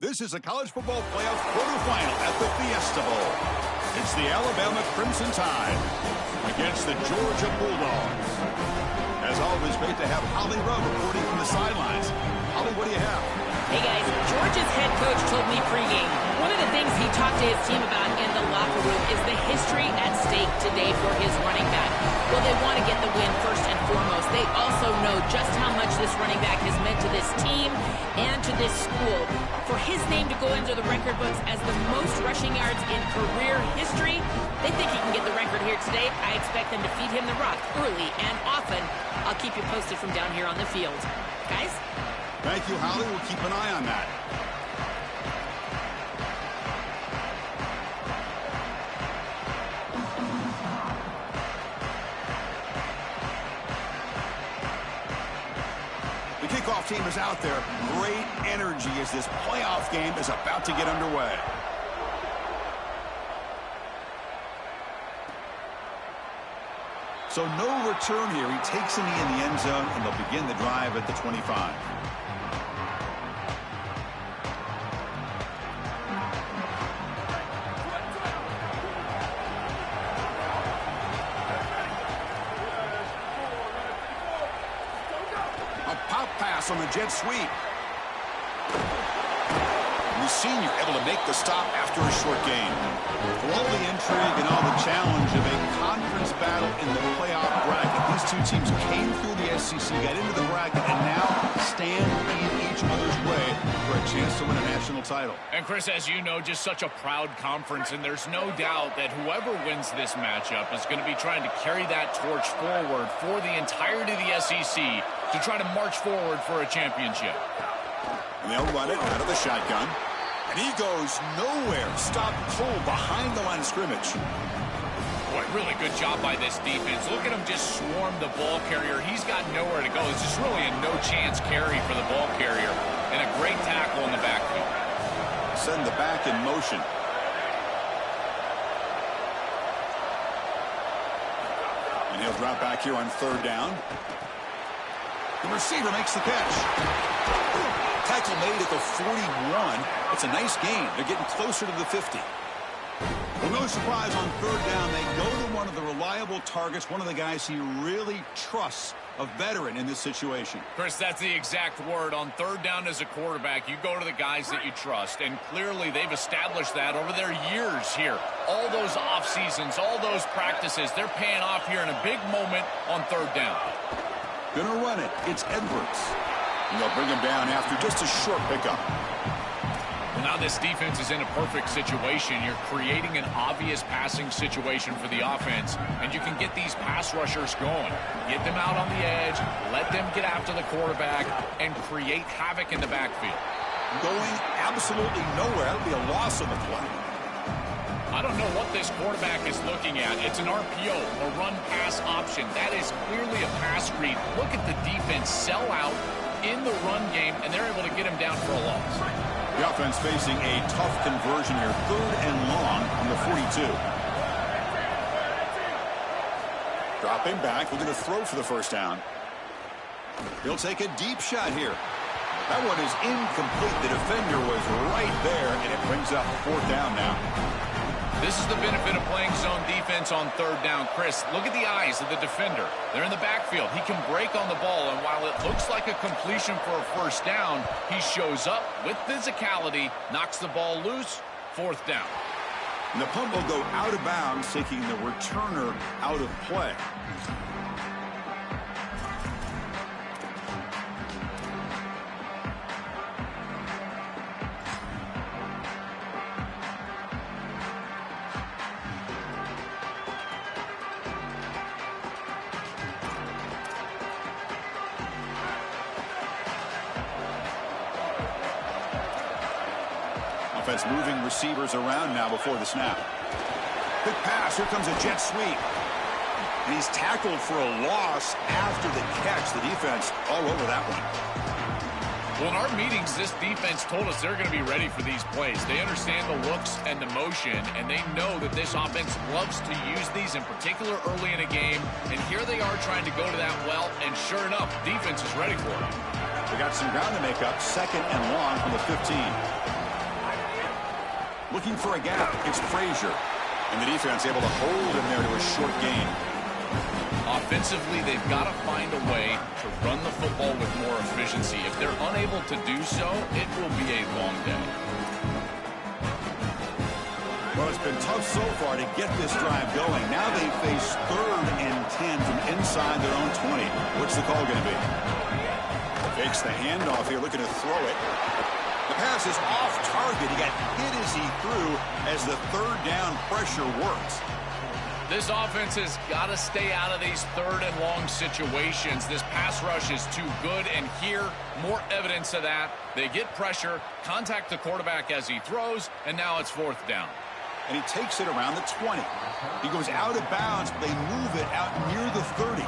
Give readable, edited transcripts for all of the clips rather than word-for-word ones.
This is a college football playoff quarterfinal at the Fiesta Bowl. It's the Alabama Crimson Tide against the Georgia Bulldogs. As always, great to have Holly Rowe reporting from the sidelines. Holly, what do you have? Hey guys, Georgia's head coach told me pregame one of the things he talked to his team about in the locker room is the history at stake today for his running back. Well, they want to get the win first and foremost. They also know just how much this running back has meant to this team and to this school. For his name to go into the record books as the most rushing yards in career history, they think he can get the record here today. I expect them to feed him the rock early and often. I'll keep you posted from down here on the field. Guys? Thank you, Holly. We'll keep an eye on that. The kickoff team is out there. Great energy as this playoff game is about to get underway. So no return here. He takes a knee in the end zone, and they'll begin the drive at the 25. A pop pass on the jet sweep. The senior able to make the stop after a short gain. For all the intrigue and all the challenge of a conference battle in the playoff bracket, these two teams came through the SEC, got into the bracket, and now stand in each other's way for a chance to win a national title. And Chris, as you know, just such a proud conference, and there's no doubt that whoever wins this matchup is going to be trying to carry that torch forward for the entirety of the SEC to try to march forward for a championship. And they'll run it out of the shotgun. And he goes nowhere. Stop cold behind the line of scrimmage. Boy, really good job by this defense. Look at him just swarm the ball carrier. He's got nowhere to go. It's just really a no-chance carry for the ball carrier. And a great tackle in the backfield. Send the back in motion. And he'll drop back here on third down. The receiver makes the catch. Tackle made at the 41. It's a nice gain. They're getting closer to the 50. Well, no surprise on third down. They go to one of the reliable targets, one of the guys he really trusts, a veteran in this situation. Chris, that's the exact word. On third down as a quarterback, you go to the guys that you trust. And clearly they've established that over their years here. All those off seasons, all those practices, they're paying off here in a big moment on third down. Gonna run it. It's Edwards. And they'll bring him down after just a short pickup. Well, now this defense is in a perfect situation. You're creating an obvious passing situation for the offense, and you can get these pass rushers going. Get them out on the edge, let them get after the quarterback, and create havoc in the backfield. Going absolutely nowhere. That would be a loss on the play. I don't know what this quarterback is looking at. It's an RPO, a run-pass option. That is clearly a pass read. Look at the defense sell out in the run game, and they're able to get him down for a loss. The offense facing a tough conversion here. Third and long on the 42. Dropping back. We're going to throw for the first down. He'll take a deep shot here. That one is incomplete. The defender was right there, and it brings up fourth down now. This is the benefit of playing zone defense on third down. Chris, look at the eyes of the defender. They're in the backfield. He can break on the ball, and while it looks like a completion for a first down, he shows up with physicality, knocks the ball loose, fourth down. And the punt will go out of bounds, taking the returner out of play. Offense moving receivers around now before the snap. Quick pass. Here comes a jet sweep. And he's tackled for a loss after the catch. The defense all over that one. Well, in our meetings, this defense told us they're going to be ready for these plays. They understand the looks and the motion, and they know that this offense loves to use these, in particular early in a game. And here they are trying to go to that well, and sure enough, defense is ready for it. They got some ground to make up. Second and long from the 15. Looking for a gap. It's Frazier. And the defense able to hold him there to a short gain. Offensively, they've got to find a way to run the football with more efficiency. If they're unable to do so, it will be a long day. Well, it's been tough so far to get this drive going. Now they face 3rd and 10 from inside their own 20. What's the call going to be? Fakes the handoff here, looking to throw it. The pass is off target. He got hit as he threw as the 3rd down pressure works. This offense has got to stay out of these 3rd and long situations. This pass rush is too good, and here, more evidence of that. They get pressure, contact the quarterback as he throws, and now it's 4th down. And he takes it around the 20. He goes out of bounds, but they move it out near the 30.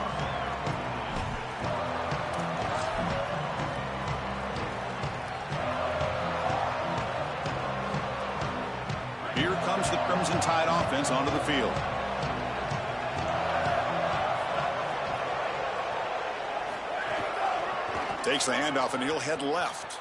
Here comes the Crimson Tide offense onto the field. Takes the handoff, and he'll head left.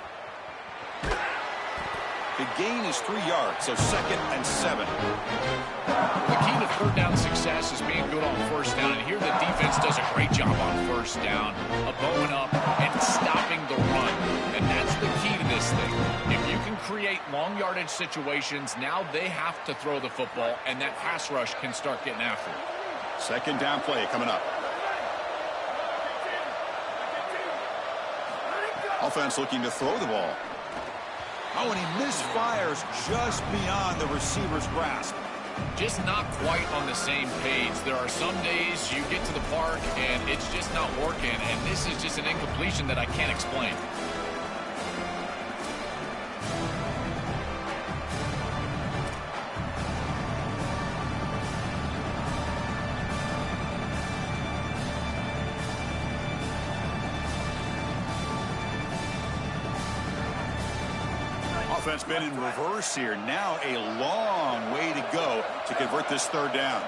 The gain is 3 yards, so 2nd and 7. The key to 3rd down success is being good on 1st down, and here the defense does a great job on 1st down, bowing up and stopping the run. And that's the key to this thing. If you can create long yardage situations, now they have to throw the football, and that pass rush can start getting after it. 2nd down play coming up. Offense looking to throw the ball. Oh, and he misfires just beyond the receiver's grasp. Just not quite on the same page. There are some days you get to the park and it's just not working, and this is just an incompletion that I can't explain. Offense been in reverse here. Now a long way to go to convert this 3rd down.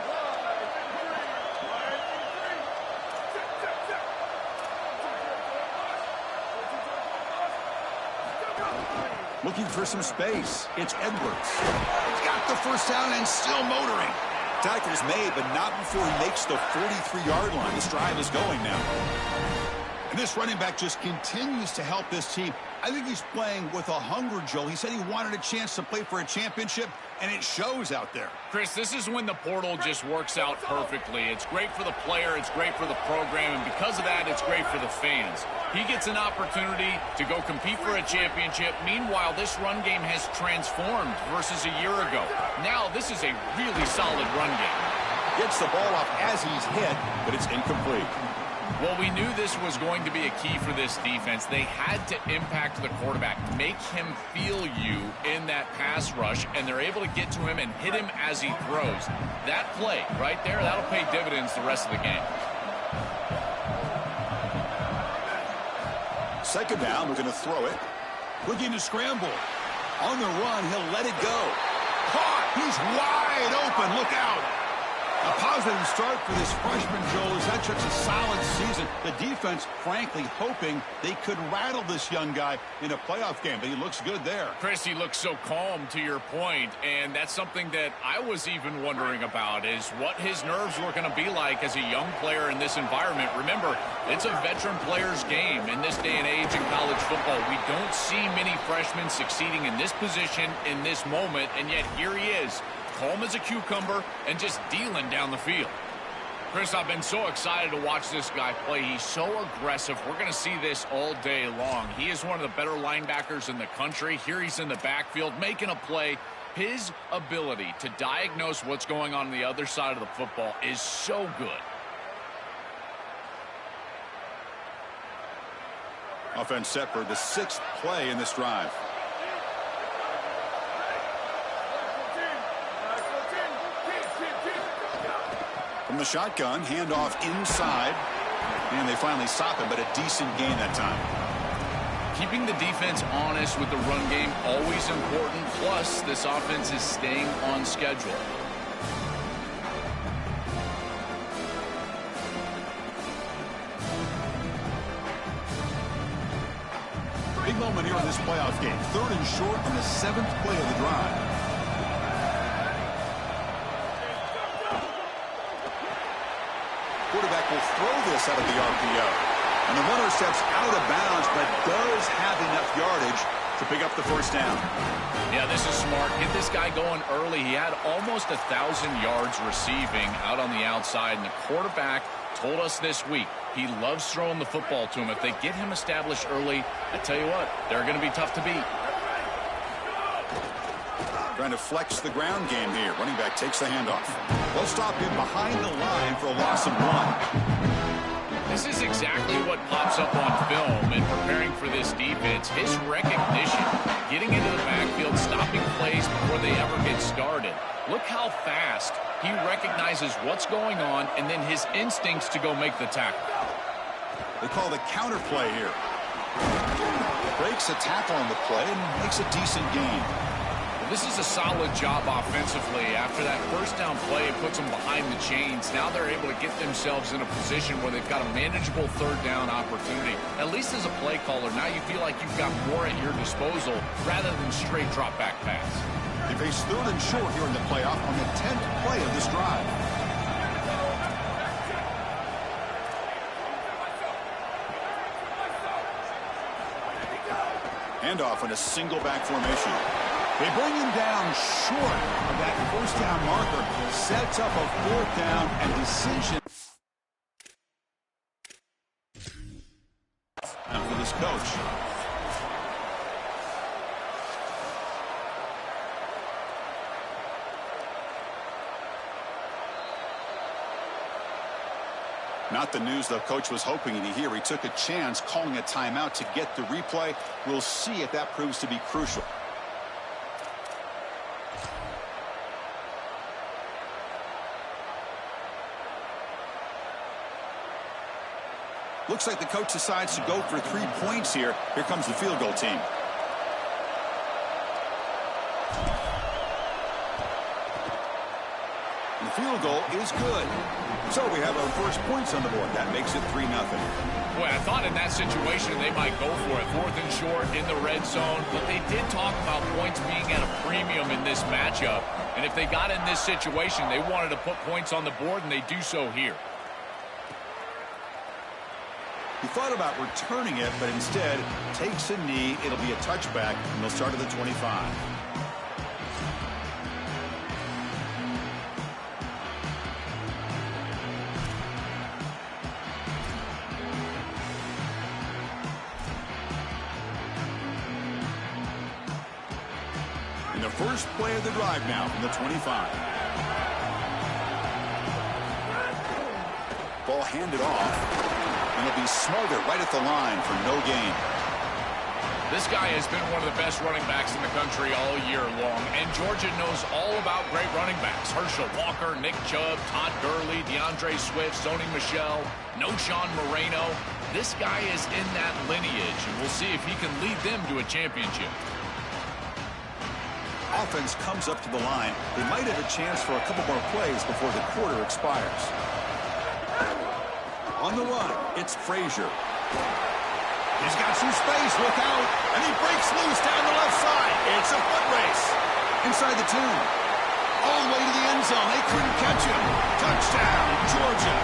Looking for some space. It's Edwards. He's got the 1st down and still motoring. Tackle's made, but not before he makes the 43-yard line. This drive is going now. And this running back just continues to help this team. I think he's playing with a hunger, Joe. He said he wanted a chance to play for a championship, and it shows out there. Chris, this is when the portal just works out perfectly. It's great for the player, it's great for the program, and because of that, it's great for the fans. He gets an opportunity to go compete for a championship. Meanwhile, this run game has transformed versus a year ago. Now, this is a really solid run game. Gets the ball off as he's hit, but it's incomplete. Well, we knew this was going to be a key for this defense. They had to impact the quarterback, make him feel you in that pass rush, and they're able to get to him and hit him as he throws. That play right there, that'll pay dividends the rest of the game. 2nd down, we're going to throw it. Looking to scramble. On the run, he'll let it go. Caught! He's wide open. Look out! A positive start for this freshman, Joel, has had such a solid season. The defense, frankly, hoping they could rattle this young guy in a playoff game, but he looks good there. Chris, he looks so calm, to your point, and that's something that I was even wondering about, is what his nerves were going to be like as a young player in this environment. Remember, it's a veteran player's game in this day and age in college football. We don't see many freshmen succeeding in this position in this moment, and yet here he is, calm as a cucumber and just dealing down the field. Chris, I've been so excited to watch this guy play. He's so aggressive. We're going to see this all day long. He is one of the better linebackers in the country. Here he's in the backfield making a play. His ability to diagnose what's going on the other side of the football is so good. Offense set for the 6th play in this drive. From the shotgun, handoff inside, and they finally stop him, but a decent gain that time. Keeping the defense honest with the run game, always important. Plus, this offense is staying on schedule. Big moment here in this playoff game. 3rd and short on the 7th play of the drive. will throw this out of the RPO. And the runner steps out of bounds, but does have enough yardage to pick up the first down. Yeah, this is smart. Get this guy going early. He had almost 1,000 yards receiving out on the outside, and the quarterback told us this week he loves throwing the football to him. If they get him established early, I tell you what, they're going to be tough to beat. Trying to flex the ground game here. Running back takes the handoff. They'll stop him behind the line for a loss of 1. This is exactly what pops up on film in preparing for this defense. His recognition, getting into the backfield, stopping plays before they ever get started. Look how fast he recognizes what's going on and then his instincts to go make the tackle. They call the counter play here. Breaks a tackle on the play and makes a decent gain. This is a solid job offensively. After that first down play, it puts them behind the chains. Now they're able to get themselves in a position where they've got a manageable third down opportunity. At least as a play caller, now you feel like you've got more at your disposal rather than straight drop back pass. They face 3rd and short here in the playoff on the 10th play of this drive. Handoff in a single back formation. They bring him down short of that first down marker. Sets up a 4th down and decision. Now for this coach. Not the news the coach was hoping to hear. He took a chance calling a timeout to get the replay. We'll see if that proves to be crucial. Looks like the coach decides to go for 3 points here. Here comes the field goal team. And the field goal is good. So we have our first points on the board. That makes it 3-0. Boy, I thought in that situation they might go for it. 4th and short in the red zone. But they did talk about points being at a premium in this matchup. And if they got in this situation, they wanted to put points on the board, and they do so here. He thought about returning it, but instead takes a knee. It'll be a touchback, and they'll start at the 25. And the first play of the drive now from the 25. Ball handed off. And he'll be smothered right at the line for no gain. This guy has been one of the best running backs in the country all year long, and Georgia knows all about great running backs. Herschel Walker, Nick Chubb, Todd Gurley, DeAndre Swift, Sony Michel, Noshawn Moreno. This guy is in that lineage, and we'll see if he can lead them to a championship. Offense comes up to the line. They might have a chance for a couple more plays before the quarter expires. On the run, it's Frazier. He's got some space, look out, and he breaks loose down the left side. It's a foot race. Inside the 2. All the way to the end zone. They couldn't catch him. Touchdown, Georgia.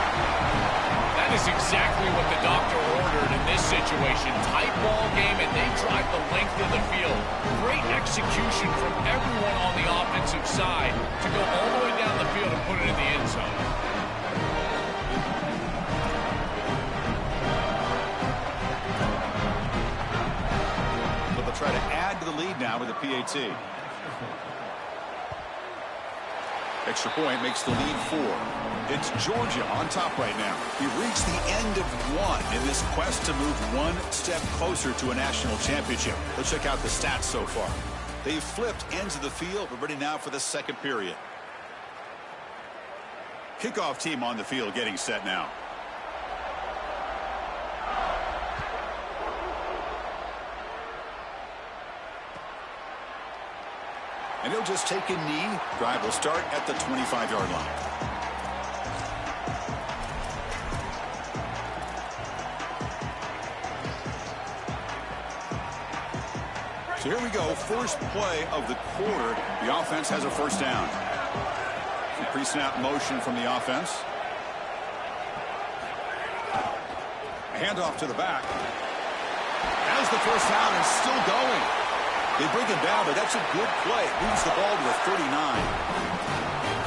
That is exactly what the doctor ordered in this situation. Tight ball game, and they drive the length of the field. Great execution from everyone on the offensive side to go all the way down the field and put it in the end zone. Try to add to the lead now with a PAT. Extra point makes the lead 4. It's Georgia on top right now. We reached the end of 1 in this quest to move 1 step closer to a national championship. Let's check out the stats so far. They've flipped ends of the field. We're ready now for the second period. Kickoff team on the field getting set now. And he'll just take a knee. Drive will start at the 25-yard line. So here we go. First play of the quarter. The offense has a first down. Some pre-snap motion from the offense. Handoff to the back. As the first down is still going. They bring him down, but that's a good play. Moves the ball to the 39.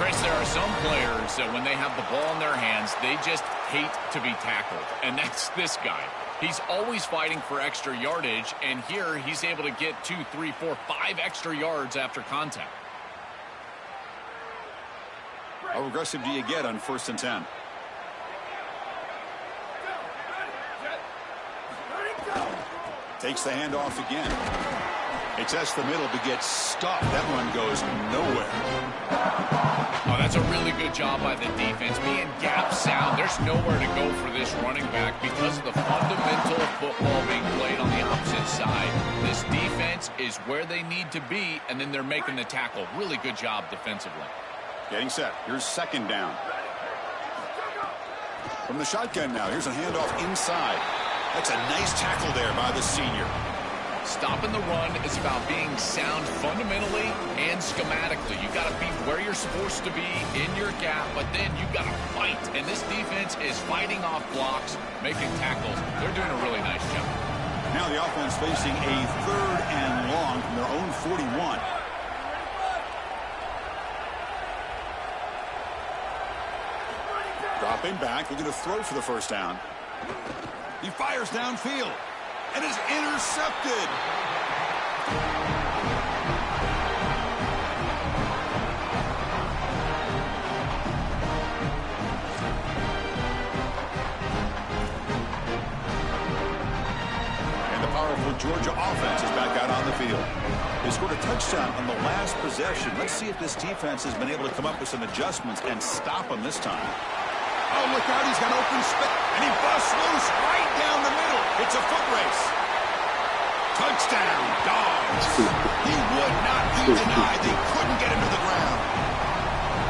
Chris, there are some players that when they have the ball in their hands, they just hate to be tackled. And that's this guy. He's always fighting for extra yardage, and here he's able to get 2, 3, 4, 5 extra yards after contact. How aggressive do you get on 1st and 10? Takes the handoff again. He tests the middle but gets stopped. That one goes nowhere. Oh, that's a really good job by the defense. Being gap sound, there's nowhere to go for this running back because of the fundamental football being played on the opposite side. This defense is where they need to be, and then they're making the tackle. Really good job defensively. Getting set. Here's 2nd down. From the shotgun now. Here's a handoff inside. That's a nice tackle there by the senior. Stopping the run is about being sound fundamentally and schematically. You got to be where you're supposed to be in your gap, but then you got to fight. And this defense is fighting off blocks, making tackles. They're doing a really nice job. Now the offense facing a 3rd and long from their own 41. Dropping back, looking to throw for the 1st down. He fires downfield and is intercepted. And the powerful Georgia offense is back out on the field. They scored a touchdown on the last possession. Let's see if this defense has been able to come up with some adjustments and stop them this time. Oh, look out, he's got open space, and he busts loose right down the middle. It's a foot race. Touchdown, Dogs. He would not be denied. They couldn't get him to the ground.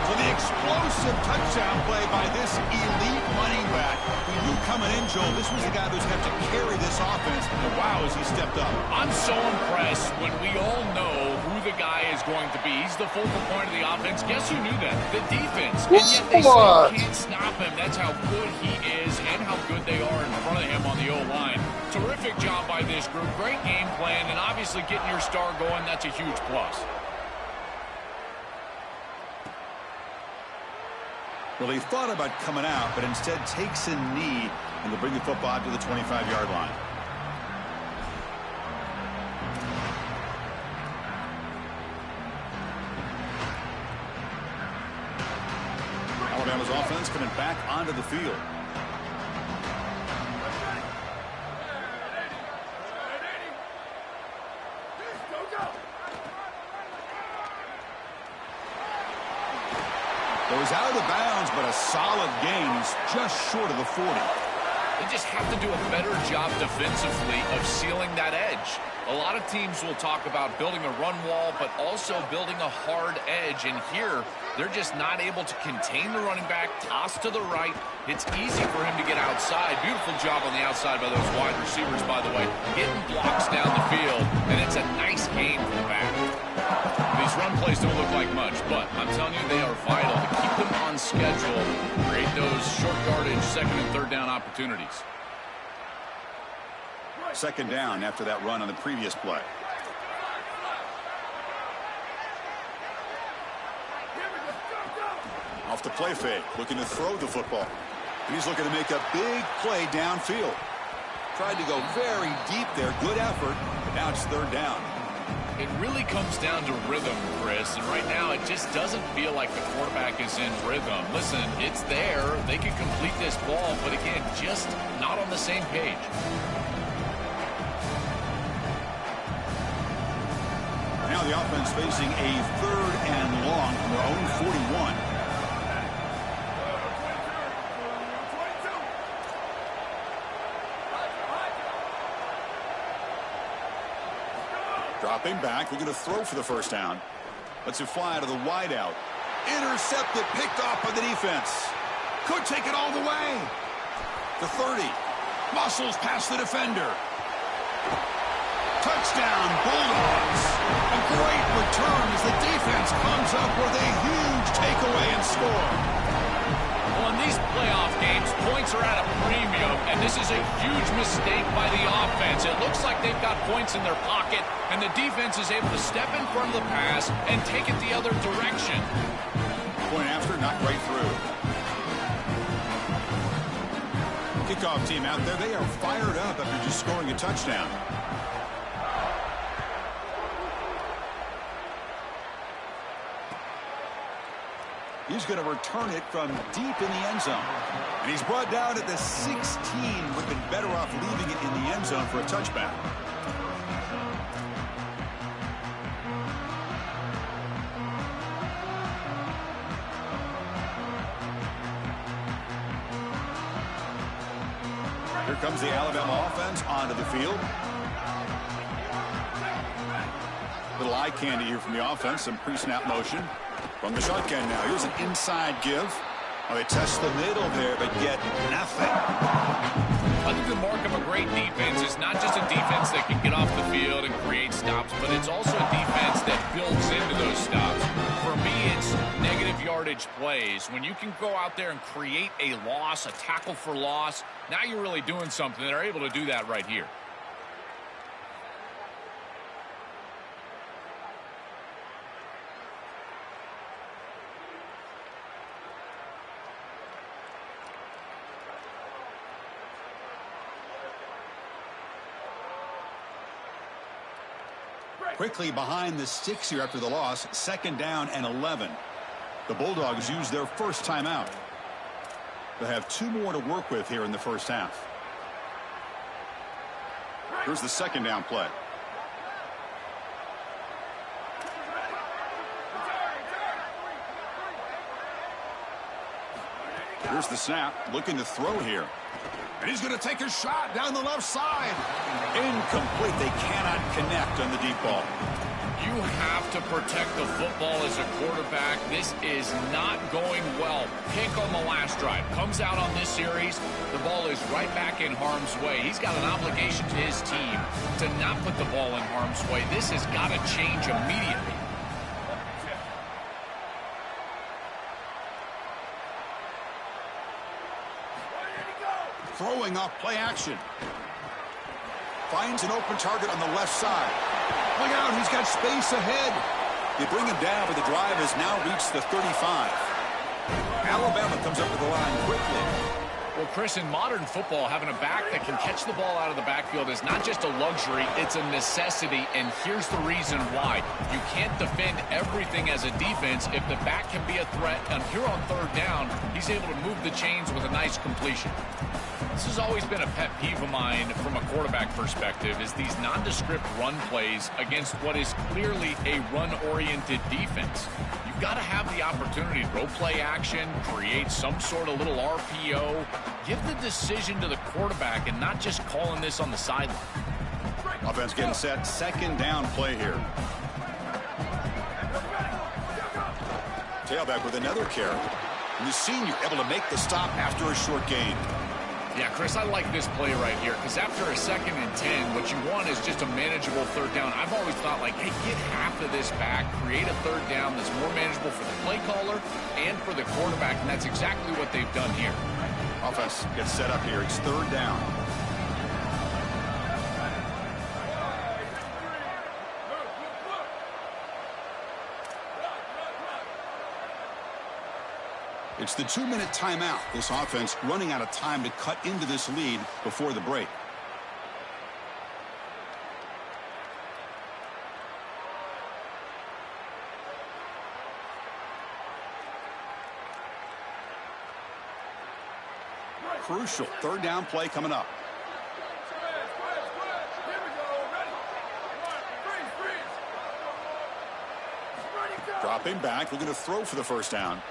So the explosive touchdown play by this elite running back. We knew coming in, Joel, this was the guy who's going to have to carry this offense. And wow, has he stepped up. I'm so impressed when we all know who the guy is going to be. He's the focal point of the offense. Guess who knew that? The defense. And yet they still can't stop him. That's how good he is and how good they are in front of him on the O-line. Terrific job by this group. Great game plan, and obviously getting your star going, that's a huge plus. Well, he thought about coming out, but instead takes a knee and will bring the football out to the 25-yard line. Alabama's offense coming back onto the field. Goes out of bounds, but a solid gain. He's just short of the 40. They just have to do a better job defensively of sealing that edge. A lot of teams will talk about building a run wall, but also building a hard edge. And here, they're just not able to contain the running back, toss to the right. It's easy for him to get outside. Beautiful job on the outside by those wide receivers, by the way, getting blocks down the field. And it's a nice gain for the back. These run plays don't look like much, but I'm telling you, they are vital to keep them on schedule, create those short yardage 2nd and 3rd down opportunities. 2nd down after that run on the previous play. Off the play fake, looking to throw the football. And he's looking to make a big play downfield. Tried to go very deep there, good effort, but now it's 3rd down. It really comes down to rhythm, Chris, and right now it just doesn't feel like the quarterback is in rhythm. Listen, it's there. They can complete this ball, but again, just not on the same page. Now the offense facing a 3rd and long from their own 41. Dropping back, looking to throw for the 1st down. Lets it fly to the wideout. Intercepted, picked off by the defense. Could take it all the way. The 30. Muscles past the defender. Touchdown, Bulldogs. A great return as the defense comes up with a huge takeaway and score. Well, in these playoff games, points are at a premium, and this is a huge mistake by the offense. It looks like they've got points in their pocket, and the defense is able to step in front of the pass and take it the other direction. Point after, not right through. Kickoff team out there, they are fired up after just scoring a touchdown. He's going to return it from deep in the end zone. And he's brought down at the 16. Would have been better off leaving it in the end zone for a touchback. Here comes the Alabama offense onto the field. Little eye candy here from the offense. Some pre-snap motion. From the shotgun now. Here's an inside give. Oh, they test the middle there, but get nothing. I think the mark of a great defense is not just a defense that can get off the field and create stops, but it's also a defense that builds into those stops. For me, it's negative yardage plays. When you can go out there and create a loss, a tackle for loss, now you're really doing something. They're able to do that right here. Quickly behind the sticks here after the loss. 2nd down and 11. The Bulldogs use their first timeout. They'll have 2 more to work with here in the first half. Here's the 2nd down play. Here's the snap. Looking to throw here. And he's going to take a shot down the left side. Incomplete. They cannot connect on the deep ball. You have to protect the football as a quarterback. This is not going well. Pick on the last drive. Comes out on this series. The ball is right back in harm's way. He's got an obligation to his team to not put the ball in harm's way. This has got to change immediately. Throwing off play action. Finds an open target on the left side. Look out, he's got space ahead. They bring him down, but the drive has now reached the 35. Alabama comes up to the line quickly. Well, Chris, in modern football, having a back that can catch the ball out of the backfield is not just a luxury, it's a necessity, and here's the reason why. You can't defend everything as a defense if the back can be a threat, and here on 3rd down, he's able to move the chains with a nice completion. This has always been a pet peeve of mine from a quarterback perspective, is these nondescript run plays against what is clearly a run-oriented defense. You've got to have the opportunity to throw play action, create some sort of little RPO, give the decision to the quarterback and not just calling this on the sideline. Offense getting set. 2nd down play here. Tailback with another carry. And the senior able to make the stop after a short gain. Yeah, Chris, I like this play right here because after a 2nd and 10, what you want is just a manageable 3rd down. I've always thought, like, hey, get half of this back, create a 3rd down that's more manageable for the play caller and for the quarterback, and that's exactly what they've done here. Offense gets set up here. It's 3rd down. It's the 2-minute timeout. This offense running out of time to cut into this lead before the break. Crucial 3rd down play coming up. Dropping back, looking to throw for the 1st down.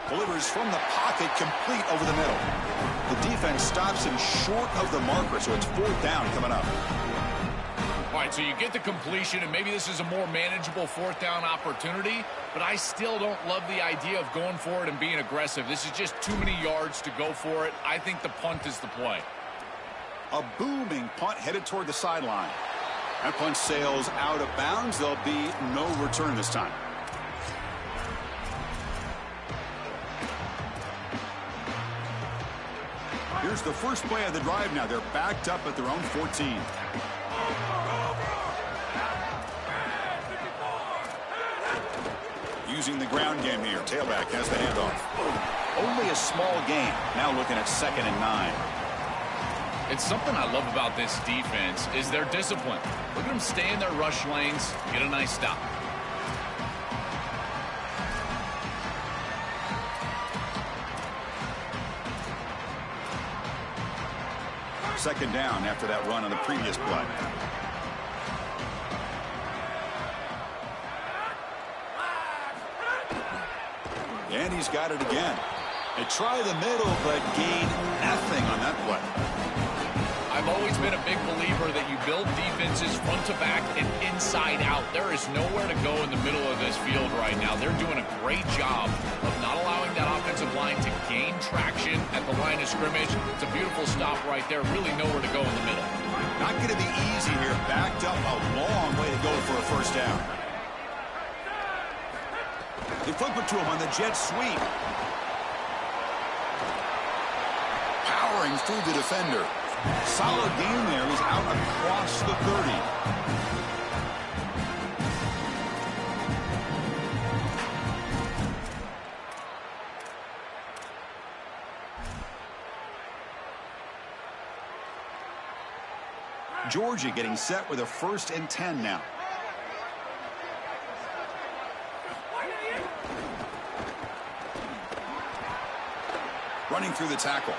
Delivers from the pocket, complete over the middle. The defense stops him short of the marker, so it's 4th down coming up. All right, so you get the completion, and maybe this is a more manageable 4th down opportunity, but I still don't love the idea of going for it and being aggressive. This is just too many yards to go for it. I think the punt is the play. A booming punt headed toward the sideline. That punt sails out of bounds. There'll be no return this time. Here's the first play of the drive now. They're backed up at their own 14. Using the ground game here. Tailback has the handoff. Only a small gain. Now looking at 2nd and 9. It's something I love about this defense is their discipline. Look at them stay in their rush lanes, get a nice stop. Second down after that run on the previous play. And he's got it again. They try the middle, but gain nothing on that play. I've always been a big believer that you build defenses front to back and inside out. There is nowhere to go in the middle of this field right now. They're doing a great job of not allowing that offensive line to gain traction at the line of scrimmage. It's a beautiful stop right there. Really nowhere to go in the middle. Not going to be easy here. Backed up a long way to go for a first down. They flip it to him on the jet sweep. Powering through the defender. Solid gain there. He's out across the 30. Georgia getting set with a 1st and 10 now. Running through the tackle.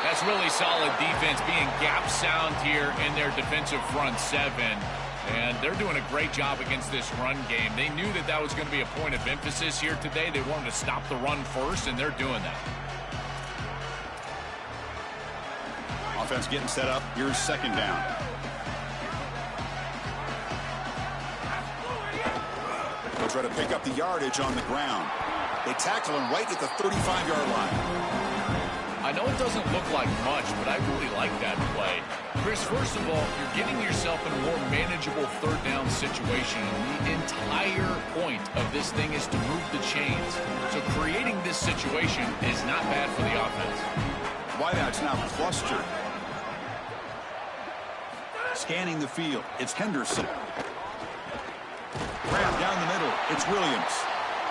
That's really solid defense, being gap sound here in their defensive front 7. And they're doing a great job against this run game. They knew that that was going to be a point of emphasis here today. They wanted to stop the run first, and they're doing that. Offense getting set up. Here's 2nd down. They'll try to pick up the yardage on the ground. They tackle him right at the 35-yard line. I know it doesn't look like much, but I really like that play. Chris, first of all, you're getting yourself in a more manageable 3rd down situation. The entire point of this thing is to move the chains. So creating this situation is not bad for the offense. Wideouts now clustered. Scanning the field. It's Henderson. Grab down the middle. It's Williams.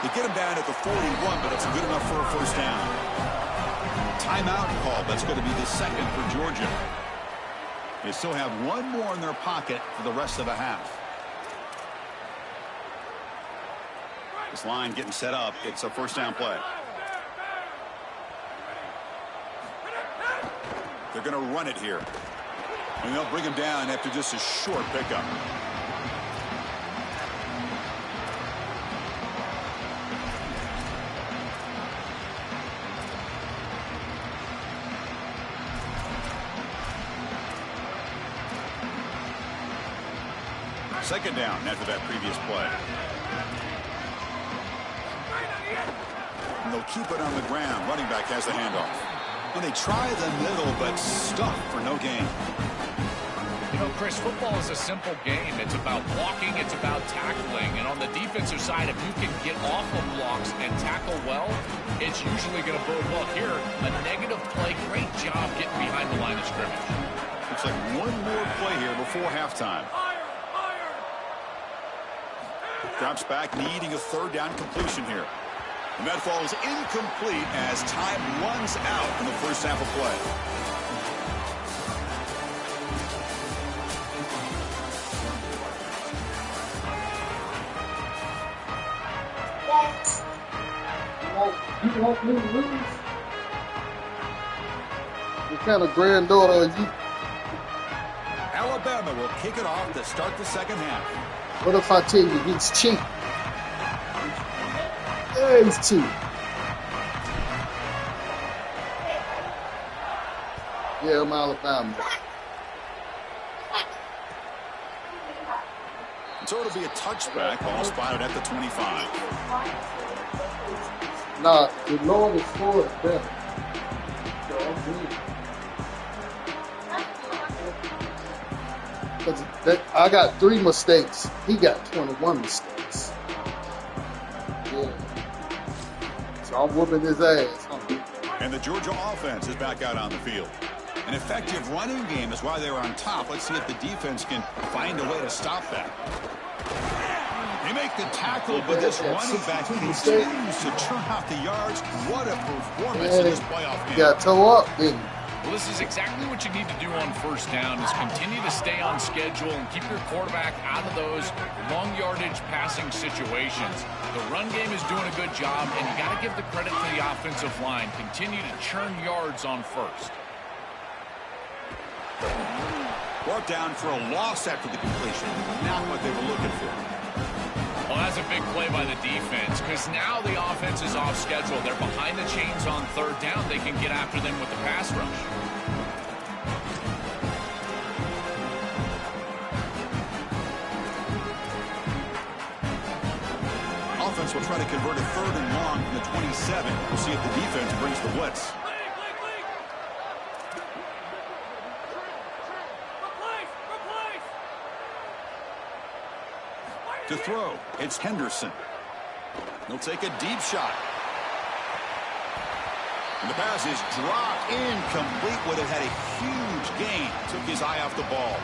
They get him down at the 41, but it's good enough for a first down. Timeout call. That's going to be the 2nd for Georgia. They still have one more in their pocket for the rest of the half. This line getting set up. It's a first down play. They're going to run it here. And they'll bring him down after just a short pickup. Second down after that previous play. And they'll keep it on the ground. Running back has the handoff. And they try the middle, but stuck for no gain. You know, Chris, football is a simple game. It's about blocking. It's about tackling. And on the defensive side, if you can get off of blocks and tackle well, it's usually going to bode well. Here, a negative play. Great job getting behind the line of scrimmage. Looks like one more play here before halftime. Drops back, needing a 3rd down completion here. And that falls incomplete as time runs out in the first half of play. You want me to lose? What kind of granddaughter are you? Alabama will kick it off to start the second half. What if I tell you he's cheap? Yeah, he's cheap. Yeah, I'm Alabama. So it'll be a touchback, ball spotted at the 25. Nah, the Lord is for it better. So I'm good. I got 3 mistakes. He got 21 mistakes. Yeah. So I'm whooping his ass. Huh? And the Georgia offense is back out on the field. An effective running game is why they're on top. Let's see if the defense can find a way to stop that. They make the tackle, but this running back continues to churn out the yards. What a performance in this playoff game. You got to toe up, didn't you? Well, this is exactly what you need to do on first down is continue to stay on schedule and keep your quarterback out of those long yardage passing situations. The run game is doing a good job, and you got to give the credit to the offensive line. Continue to churn yards on first. Brought down for a loss after the completion. Not what they were looking for. Well, that's a big play by the defense because now the offense is off schedule. They're behind the chains on third down. They can get after them with the pass rush. Offense will try to convert a third and long from the 27. We'll see if the defense brings the blitz. To throw, it's Henderson. He'll take a deep shot. And the pass is dropped incomplete. Would have had a huge gain. Took his eye off the ball.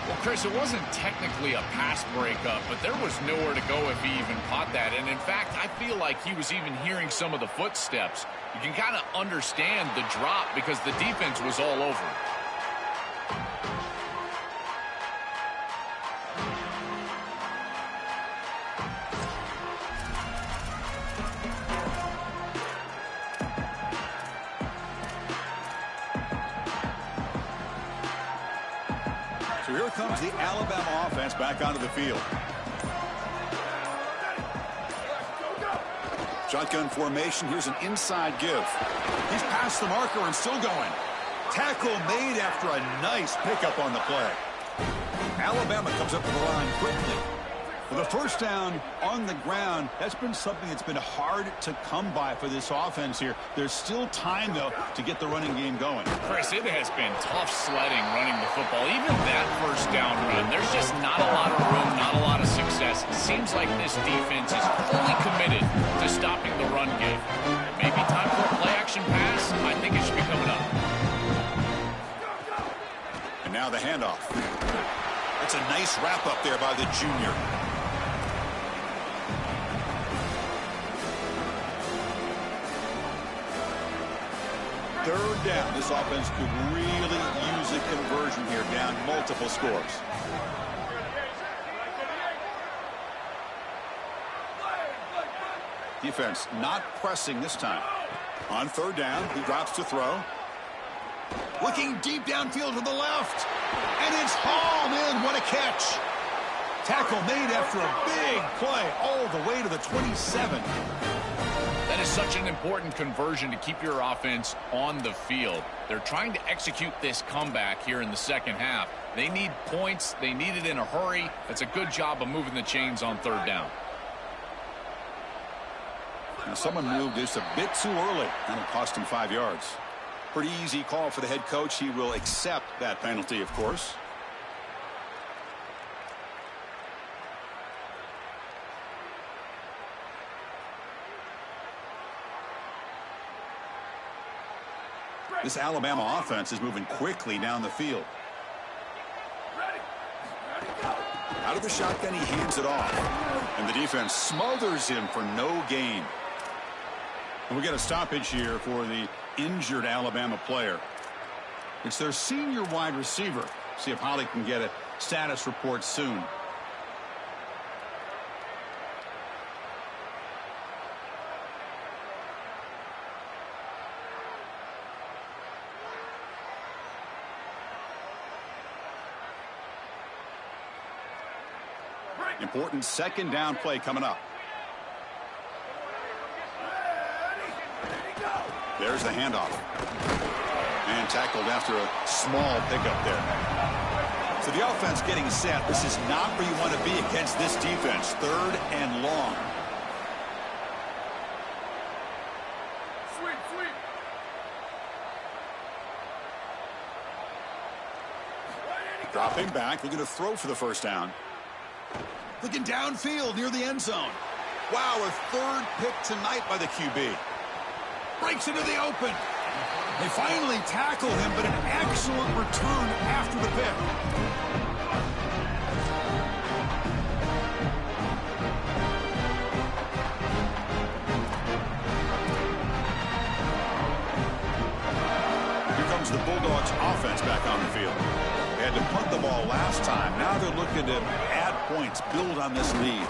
Well, Chris, it wasn't technically a pass breakup, but there was nowhere to go if he even caught that. And in fact, I feel like he was even hearing some of the footsteps. You can kind of understand the drop because the defense was all over him. So here comes the Alabama offense back onto the field. Shotgun formation. Here's an inside give. He's past the marker and still going. Tackle made after a nice pickup on the play. Alabama comes up to the line quickly. For the first down on the ground, that's been something that's been hard to come by for this offense here. There's still time, though, to get the running game going. Chris, it has been tough sledding running the football. Even that first down run, there's just not a lot of room, not a lot of success. It seems like this defense is fully committed to stopping the run game. Maybe time for a play-action pass. I think it should be coming up. And now the handoff. That's a nice wrap-up there by the junior. Third down. This offense could really use a conversion here, down multiple scores. Defense not pressing this time. On third down, he drops to throw. Looking deep downfield to the left. And it's hauled in. What a catch. Tackle made after a big play all the way to the 27. That is such an important conversion to keep your offense on the field. They're trying to execute this comeback here in the second half. They need points. They need it in a hurry. It's a good job of moving the chains on third down. Now someone moved just a bit too early. That'll cost him 5 yards. Pretty easy call for the head coach. He will accept that penalty, of course. This Alabama offense is moving quickly down the field. Out of the shotgun, he hands it off. And the defense smothers him for no gain. And we get a stoppage here for the injured Alabama player. It's their senior wide receiver. See if Holly can get a status report soon. Important second down play coming up. There's the handoff. And tackled after a small pickup there. So the offense getting set. This is not where you want to be against this defense. Third and long. Dropping back, looking to throw for the first down. Looking downfield near the end zone. Wow, a third pick tonight by the QB. breaks into the open. They finally tackle him, but an excellent return after the pick. Here comes the Bulldogs offense back on the field. They had to punt the ball last time. Now they're looking to add points, build on this lead.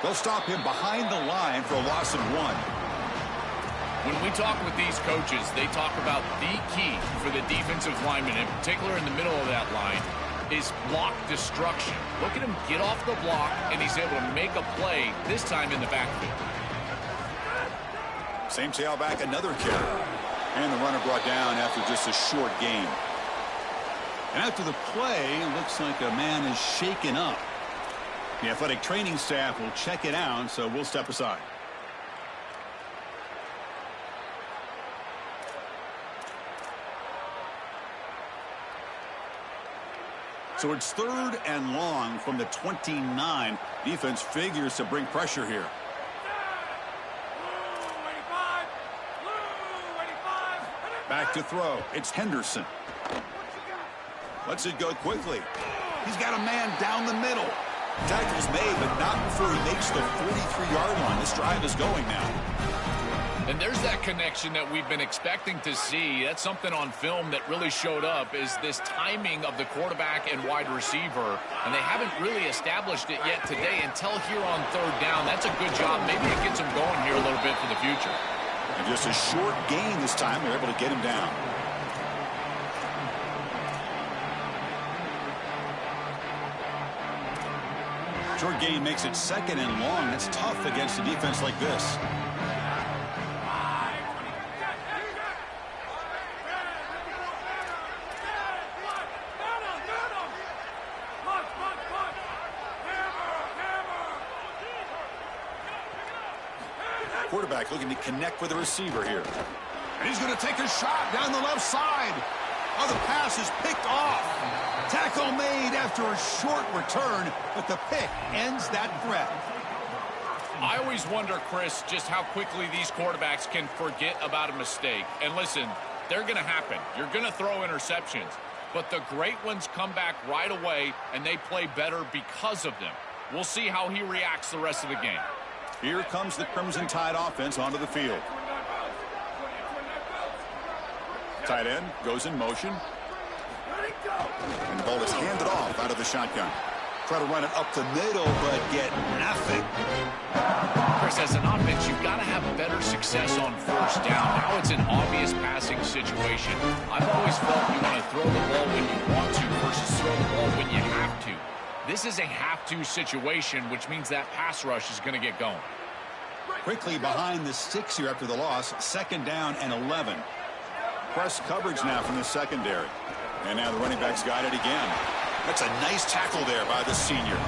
They'll stop him behind the line for a loss of 1. When we talk with these coaches, they talk about the key for the defensive lineman, in particular in the middle of that line, is block destruction. Look at him get off the block, and he's able to make a play, this time in the backfield. Same tailback, another carry. And the runner brought down after just a short gain. And after the play, looks like a man is shaken up. The athletic training staff will check it out, so we'll step aside. So it's 3rd and long from the 29. Defense figures to bring pressure here. Back to throw. It's Henderson. Lets it go quickly. He's got a man down the middle. Tackle's made, but not before he makes the 43-yard line. This drive is going now. And there's that connection that we've been expecting to see. That's something on film that really showed up, is this timing of the quarterback and wide receiver. And they haven't really established it yet today until here on 3rd down. That's a good job. Maybe it gets them going here a little bit for the future. And just a short gain this time. They're able to get him down. Short gain makes it 2nd and long. That's tough against a defense like this. Quarterback looking to connect with the receiver here. And he's going to take a shot down the left side. Oh, the pass is picked off. Tackle made after a short return, but the pick ends that threat. I always wonder, Chris, just how quickly these quarterbacks can forget about a mistake. And listen, they're going to happen. You're going to throw interceptions. But the great ones come back right away, and they play better because of them. We'll see how he reacts the rest of the game. Here comes the Crimson Tide offense onto the field. Tight end goes in motion. And the ball is handed off out of the shotgun. Try to run it up the middle, but get nothing. Chris, as an offense, you've got to have better success on 1st down. Now it's an obvious passing situation. I've always felt you want to throw the ball when you want to versus throw the ball when you have to. This is a have-to situation, which means that pass rush is going to get going. Quickly behind the 6 here after the loss. 2nd down and 11. Press coverage now from the secondary. And now the running back's got it again. That's a nice tackle there by the senior.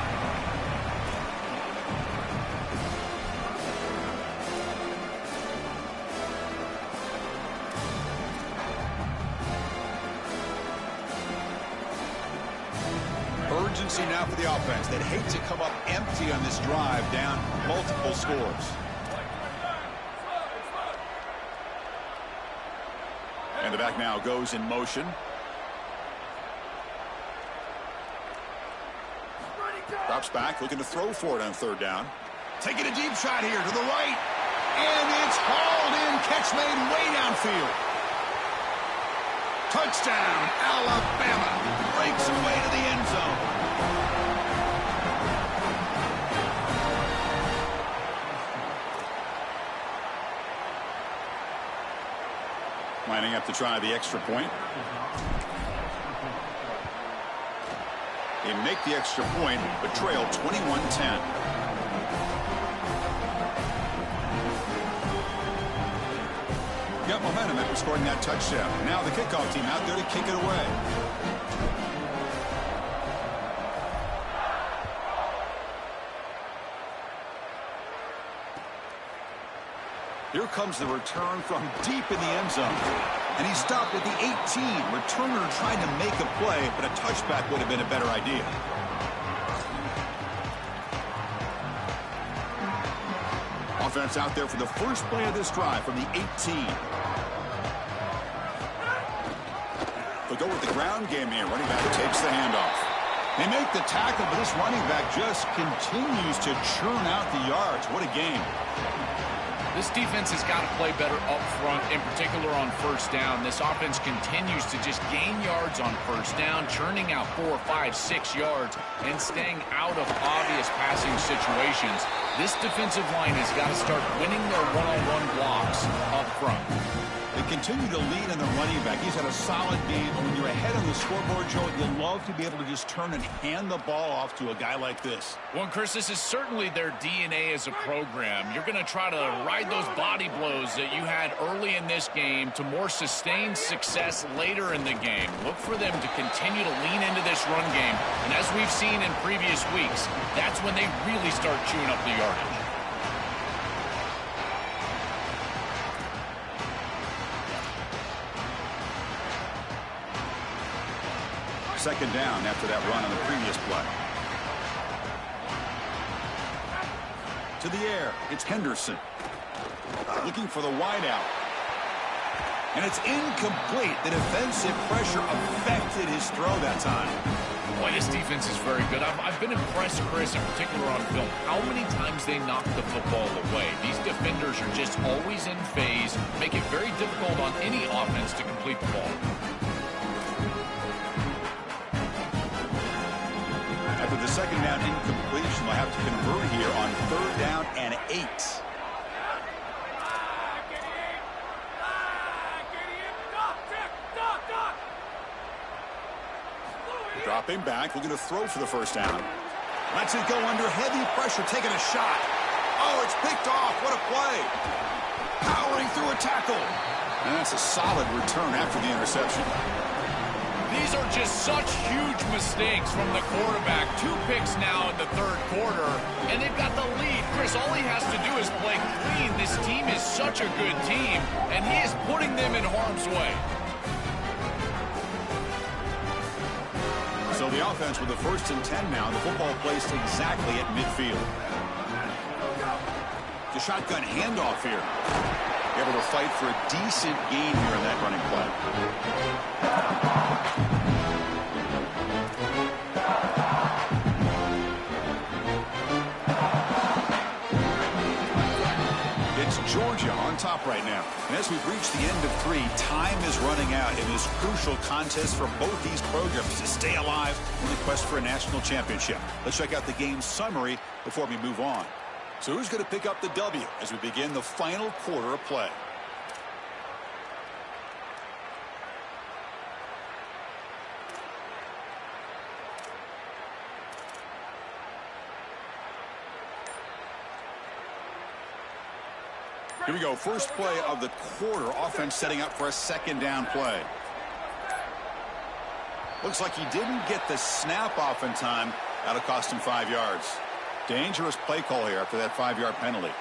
Urgency now for the offense. They'd hate to come up empty on this drive, down multiple scores. And the back now goes in motion. Drops back, looking to throw for it on 3rd down. Taking a deep shot here to the right. And it's hauled in. Catch made way downfield. Touchdown, Alabama. Breaks away to the end zone. Lining up to try the extra point. They make the extra point, but trail 21-10. Got momentum after scoring that touchdown. Now the kickoff team out there to kick it away. Here comes the return from deep in the end zone. And he stopped at the 18. Returner trying to make a play, but a touchback would have been a better idea. Offense out there for the first play of this drive from the 18. They'll go with the ground game here. Running back takes the handoff. They make the tackle, but this running back just continues to churn out the yards. What a game. This defense has got to play better up front, in particular on first down. This offense continues to just gain yards on first down, churning out 4, 5, 6 yards, and staying out of obvious passing situations. This defensive line has got to start winning their one-on-one blocks up front. They continue to lean on the running back. He's had a solid game. When you're ahead on the scoreboard, Joe, you love to be able to just turn and hand the ball off to a guy like this. Well, Chris, this is certainly their DNA as a program. You're going to try to ride those body blows that you had early in this game to more sustained success later in the game. Look for them to continue to lean into this run game. And as we've seen in previous weeks, that's when they really start chewing up the yardage. Second down after that run on the previous play. To the air, it's Henderson. Looking for the wideout. And it's incomplete. The defensive pressure affected his throw that time. Boy, this defense is very good. I've been impressed, Chris, in particular on film, how many times they knock the football away. These defenders are just always in phase, make it very difficult on any offense to complete the ball. After the second down incompletion, they'll have to convert here on third down and 8. Dropping back, looking to throw for the first down. Lets it go under heavy pressure, taking a shot. Oh, it's picked off. What a play. Powering through a tackle. And that's a solid return after the interception. These are just such huge mistakes from the quarterback. 2 picks now in the third quarter, and they've got the lead. Chris, all he has to do is play clean. This team is such a good team, and he is putting them in harm's way. So the offense with the 1st and 10 now. The football placed exactly at midfield. The shotgun handoff here. Able to fight for a decent gain here in that running play. Georgia on top right now. And as we've reached the end of 3, time is running out in this crucial contest for both these programs to stay alive in the quest for a national championship. Let's check out the game summary before we move on. So who's going to pick up the W as we begin the final quarter of play? Here we go. First play of the quarter. Offense setting up for a second down play. Looks like he didn't get the snap off in time. That'll cost him 5 yards. Dangerous play call here after that 5-yard penalty.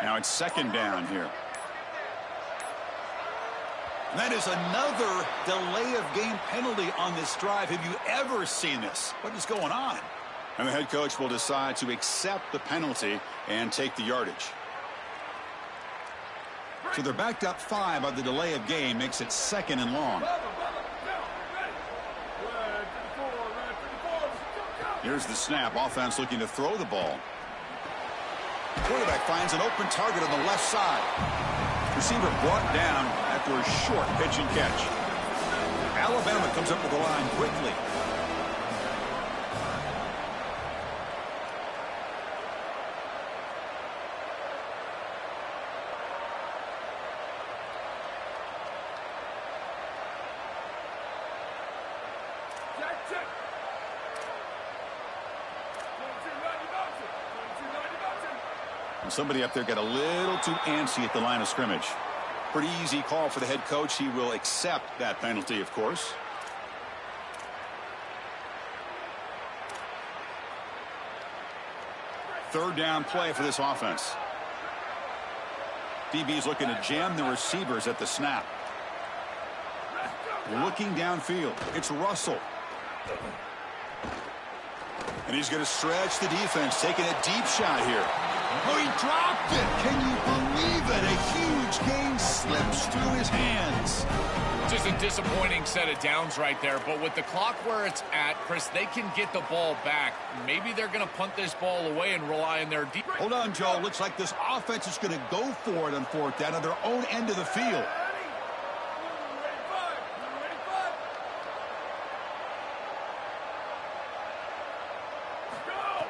Now it's second down here. And that is another delay of game penalty on this drive. Have you ever seen this? What is going on? And the head coach will decide to accept the penalty and take the yardage. So they're backed up 5 on the delay of game. Makes it 2nd and long. Here's the snap. Offense looking to throw the ball. Quarterback finds an open target on the left side. Receiver brought down after a short pitch and catch. Alabama comes up with the line quickly. Somebody up there got a little too antsy at the line of scrimmage. Pretty easy call for the head coach. He will accept that penalty, of course. third down play for this offense. DB's looking to jam the receivers at the snap. Looking downfield. It's Russell. And he's going to stretch the defense, taking a deep shot here. Oh, he dropped it. Can you believe it? A huge gain slips through his hands. Just a disappointing set of downs right there. But with the clock where it's at, Chris, they can get the ball back. Maybe they're going to punt this ball away and rely on their deep. Hold on, Joe. Looks like this offense is going to go for it on fourth down on their own end of the field.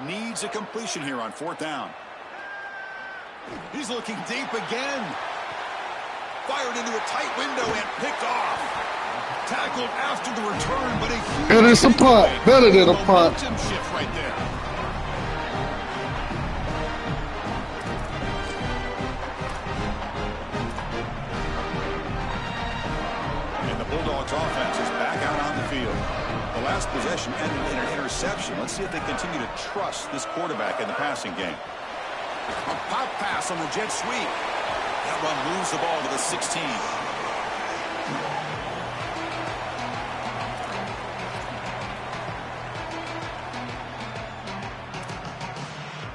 Needs a completion here on fourth down. He's looking deep again. Fired into a tight window and picked off. Tackled after the return, but a huge... And it's a punt. Better than a punt. Momentum shift right there. And the Bulldogs offense is back out on the field. The last possession ended in an interception. Let's see if they continue to trust this quarterback in the passing game. A pop pass on the jet sweep. That run moves the ball to the 16.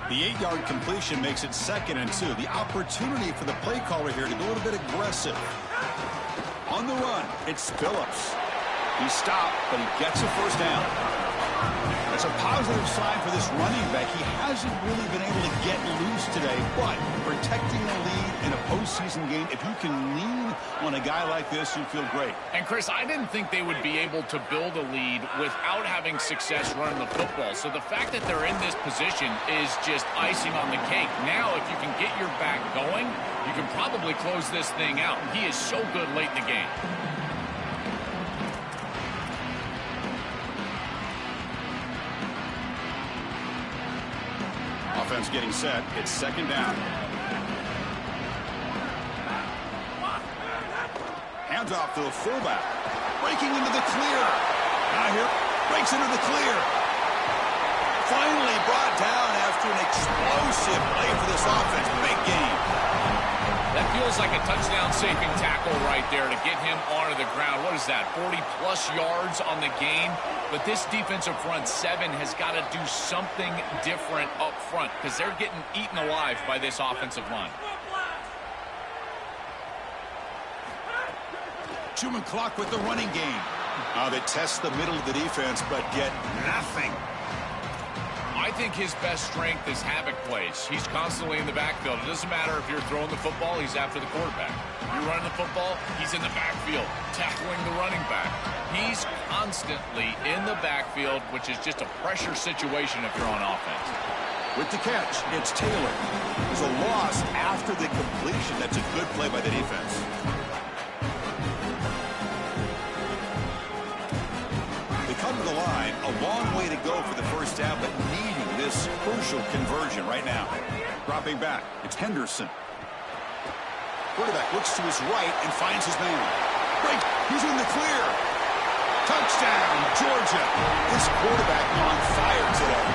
The 8-yard completion makes it 2nd and 2. The opportunity for the play caller here to go a little bit aggressive. On the run, it's Phillips. He stopped, but he gets a first down. That's a positive sign for this running back. He hasn't really been able to get loose today, but protecting the lead in a postseason game, if you can lean on a guy like this, you feel great. And, Chris, I didn't think they would be able to build a lead without having success running the football. So the fact that they're in this position is just icing on the cake. Now, if you can get your back going, you can probably close this thing out. He is so good late in the game. Offense getting set. It's 2nd down. Hands off to the fullback. Breaking into the clear. Now here. Breaks into the clear. Finally brought down after an explosive play for this offense. Big game. That feels like a touchdown-saving tackle right there to get him onto the ground. What is that, 40-plus yards on the game? But this defensive front 7 has got to do something different up front because they're getting eaten alive by this offensive line. Human clock with the running game. They test the middle of the defense, but get nothing. I think his best strength is havoc plays. He's constantly in the backfield. It doesn't matter if you're throwing the football, he's after the quarterback. You're running the football, he's in the backfield, tackling the running back. He's constantly in the backfield, which is just a pressure situation if you're on offense. With the catch, it's Taylor. There's a loss after the completion. That's a good play by the defense. They come to the line, a long way to go for the first down, but needing this crucial conversion right now. Dropping back, it's Henderson. Quarterback looks to his right and finds his man. Break, he's in the clear. Touchdown, Georgia. This quarterback on fire today.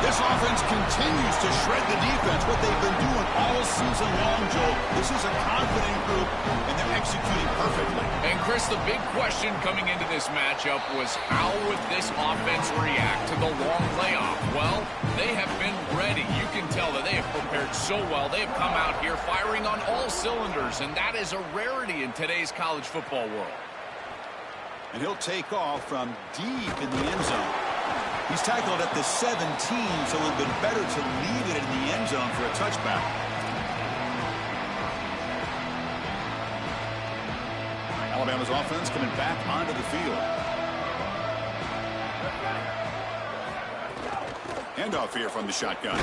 This offense continues to shred the defense, what they've been doing all season long, Joe. This is a confident group, and they're executing perfectly. And, Chris, the big question coming into this matchup was how would this offense react to the long layoff? Well, they have been ready. You can tell that they have prepared so well. They have come out here firing on all cylinders, and that is a rarity in today's college football world. And he'll take off from deep in the end zone. He's tackled at the 17, so it would have been better to leave it in the end zone for a touchback. Alabama's offense coming back onto the field. Handoff here from the shotgun.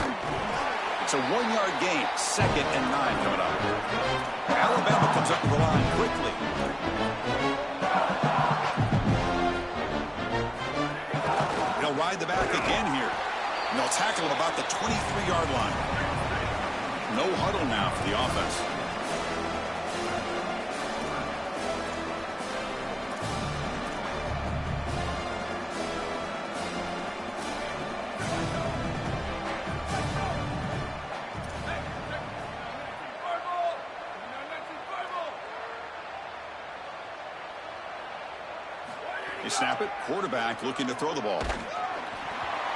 It's a 1-yard gain, 2nd and 9 coming up. Alabama comes up to the line quickly. They'll ride the back again here. And they'll tackle him about the 23-yard line. No huddle now for the offense. They snap it. Quarterback looking to throw the ball.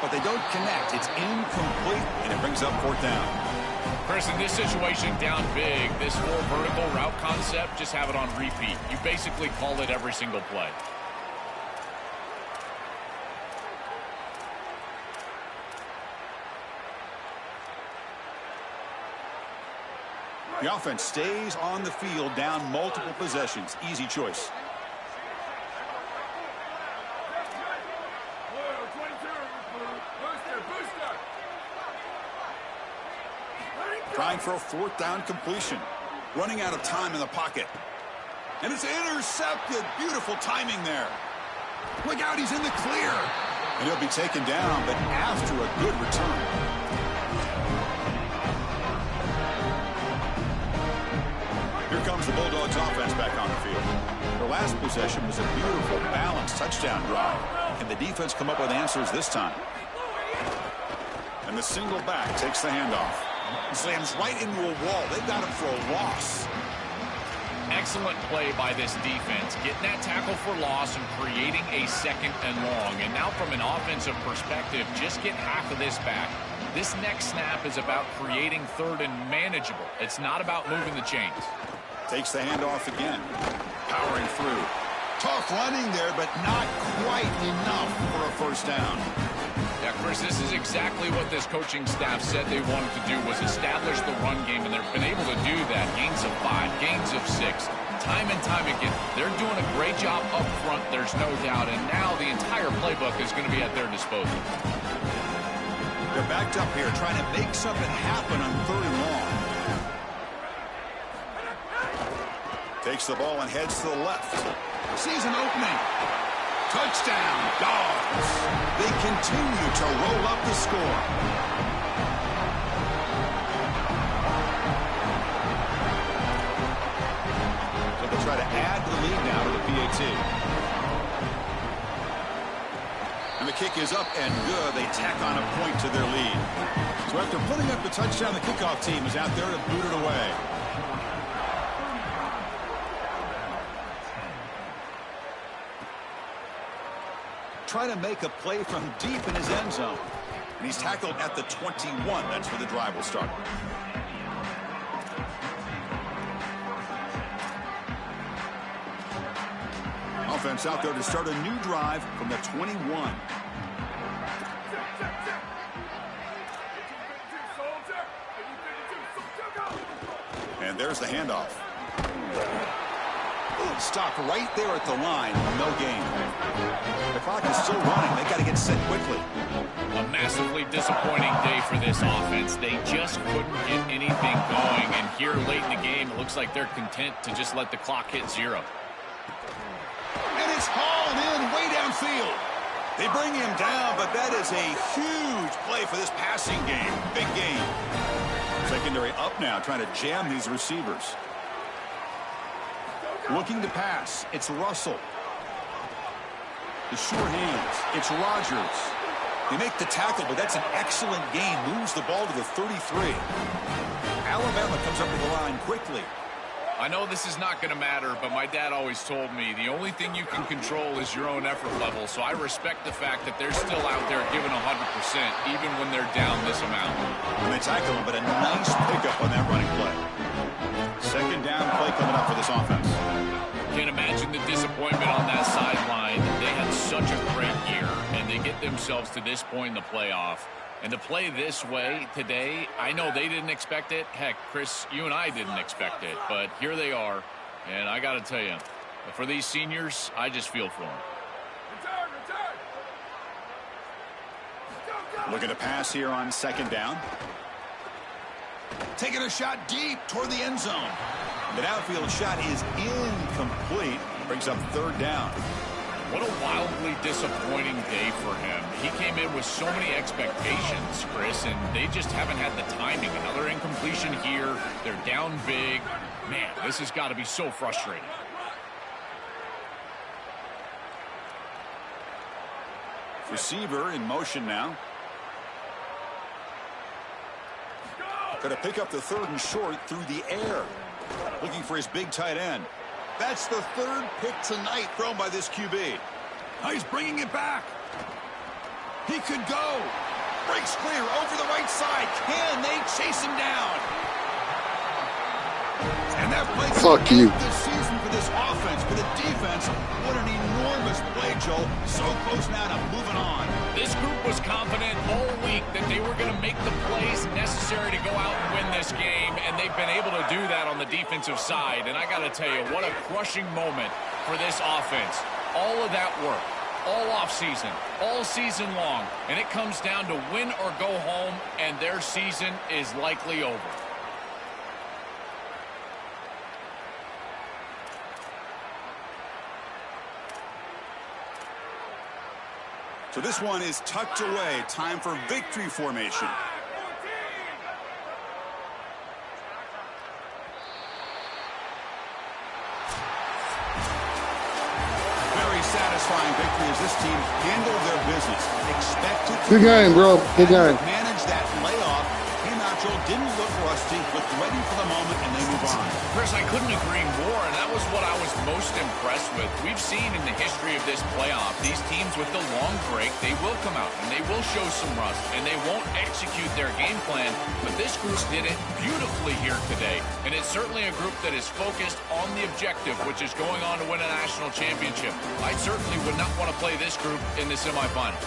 But they don't connect. It's incomplete, and it brings up 4th down. Chris, in this situation, down big, this 4 vertical route concept, just have it on repeat. You basically call it every single play. The offense stays on the field, down multiple possessions. Easy choice. Trying for a 4th down completion. Running out of time in the pocket. And it's intercepted. Beautiful timing there. Look out, he's in the clear. And he'll be taken down, but after a good return. Here comes the Bulldogs offense back on the field. Their last possession was a beautiful, balanced touchdown drive. Can the defense come up with answers this time? And the single back takes the handoff. Slams right into a wall. They've got him for a loss. Excellent play by this defense, getting that tackle for loss and creating a 2nd and long. And now from an offensive perspective, just get half of this back. This next snap is about creating 3rd and manageable. It's not about moving the chains. Takes the handoff again. Powering through. Tough running there, but not quite enough for a 1st down. Yeah, Chris, this is exactly what this coaching staff said they wanted to do, was establish the run game, and they've been able to do that. Gains of 5, gains of 6, time and time again. They're doing a great job up front, there's no doubt, and now the entire playbook is going to be at their disposal. They're backed up here, trying to make something happen on 3rd and long. Takes the ball and heads to the left. Sees an opening. Touchdown, Dogs. They continue to roll up the score. So they'll try to add the lead now to the PAT. And the kick is up and good. They tack on a point to their lead. So after putting up the touchdown, the kickoff team is out there to boot it away. Trying to make a play from deep in his end zone. And he's tackled at the 21. That's where the drive will start. Offense out there to start a new drive from the 21. And there's the handoff. Stopped right there at the line. No gain. The clock is still running. They got to get set quickly. A massively disappointing day for this offense. They just couldn't get anything going. And here late in the game, it looks like they're content to just let the clock hit 0. And it's hauled in way downfield. They bring him down, but that is a huge play for this passing game. Big game. Secondary up now, trying to jam these receivers. Looking to pass. It's Russell. The sure hands. It's Rodgers. They make the tackle, but that's an excellent gain. Moves the ball to the 33. Alabama comes up to the line quickly. I know this is not going to matter, but my dad always told me the only thing you can control is your own effort level. So I respect the fact that they're still out there giving 100%, even when they're down this amount. And they tackle him, but a nice pickup on that running play. 2nd down play coming up for this offense. Can't imagine the disappointment on that sideline. They had such a great year, and they get themselves to this point in the playoff. And to play this way today, I know they didn't expect it. Heck, Chris, you and I didn't expect it. But here they are, and I got to tell you, for these seniors, I just feel for them. Looking to pass here on 2nd down. Taking a shot deep toward the end zone. The outfield shot is incomplete. Brings up 3rd down. What a wildly disappointing day for him. He came in with so many expectations, Chris, and they just haven't had the timing. Another incompletion here. They're down big. Man, this has got to be so frustrating. Receiver in motion now. Going to pick up the 3rd and short through the air. Looking for his big tight end. That's the 3rd pick tonight thrown by this QB. Oh, he's bringing it back. He could go. Breaks clear over the right side. Can they chase him down? And that play Fuck you. this season for this offense, for the defense. What an enormous play, Joel. So close now to moving on. This group was confident all week that they were going to make the plays necessary to go out and win this game, and they've been able to do that on the defensive side. And I got to tell you, what a crushing moment for this offense. All of that work, all offseason, all season long, and it comes down to win or go home, and their season is likely over. So this one is tucked away. Time for victory formation. Very satisfying victory as this team handled their business. Expected to Good game, bro. Good game. manage that layoff. Came out, Joel, didn't look rusty, looked ready for the moment, and they move on. Chris, I couldn't agree more, and that was what I was most impressed with. We've seen in the history of this playoff, these teams with the long break, they will come out, and they will show some rust, and they won't execute their game plan, but this group did it beautifully here today, and it's certainly a group that is focused on the objective, which is going on to win a national championship. I certainly would not want to play this group in the semifinal.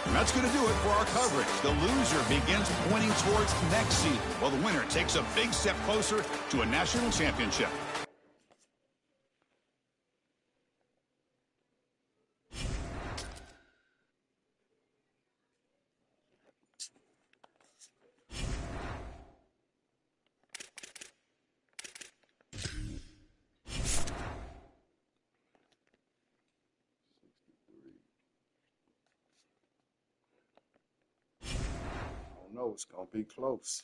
And that's going to do it for our coverage. The loser begins pointing towards next season, while the winner takes a big step closer to a national championship. No, it's gonna be close.